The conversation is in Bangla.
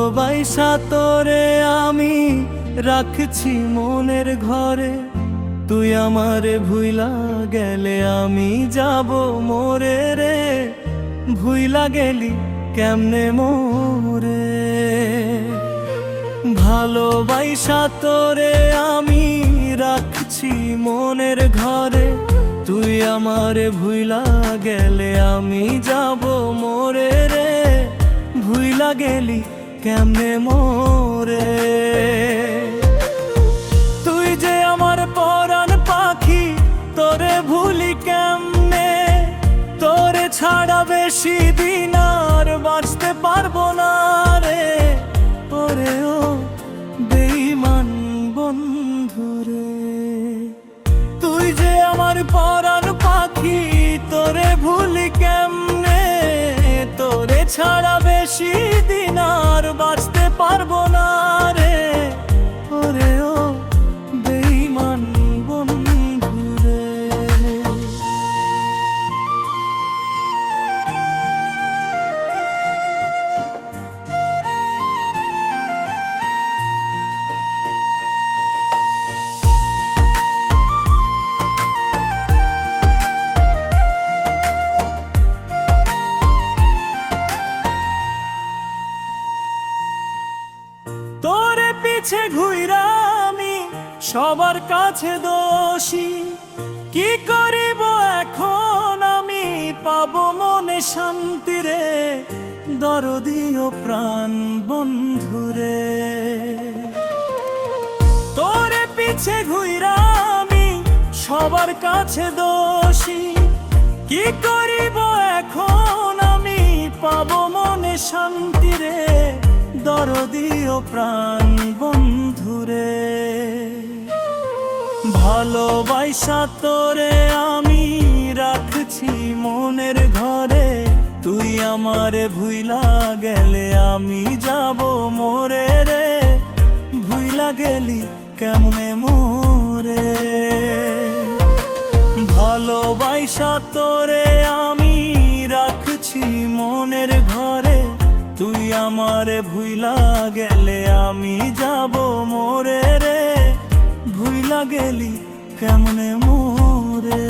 ভালোবাসা তোরে আমি রাখছি মনের ঘরে, তুই আমারে ভুইলা গেলে আমি যাব মোরে রে। ভুইলা গেলি কেমনে মোরে, ভালোবাসা তোরে আমি রাখছি মনের ঘরে, তুই আমারে ভুইলা গেলে আমি যাব মোরে রে। ভুইলা গেলি কেমনে মোরে, তুই যে আমার পরাণ পাখি, তোরে ভুলি কেমনে। তোরে ছাড়া বেশি দিন আর বাঁচতে পারবো না রে। ওরে ও বেঈমান বন্ধুরে, তুই যে আমার পরাণ পাখি, তোরে ভুলি কেমনে। তোরে ছাড়া বেশি দিন আর বাঁচতে পারবো না রে। ওরে ও বেঈমান বন্ধুরে। তোরে পিছে ঘুইরা আমি সবার কাছে দোষী, কি করিব এখন আমি পাবো মনে শান্তি রে। দরদি ও প্রাণ বন্ধুরে, তোরে পিছে ঘুইরা আমি সবার কাছে দোষী, কি করিব এখন আমি পাবো মনে শান্তি রে। দরদি ও প্রাণ বন্ধুরে, ভালোবাসা তোরে আমি রাখছি মনের ঘরে, তুই আমারে ভুইলা গেলে আমি যাব মোরে রে। ভুইলা গেলি কেমনে মোরে, ভালোবাসা তোরে আমি রাখছি মনের ঘরে, তুই আমারে ভুইলা গেলে আমি যাব মোরে রে। ভুইলা গেলি কেমনে মোরে।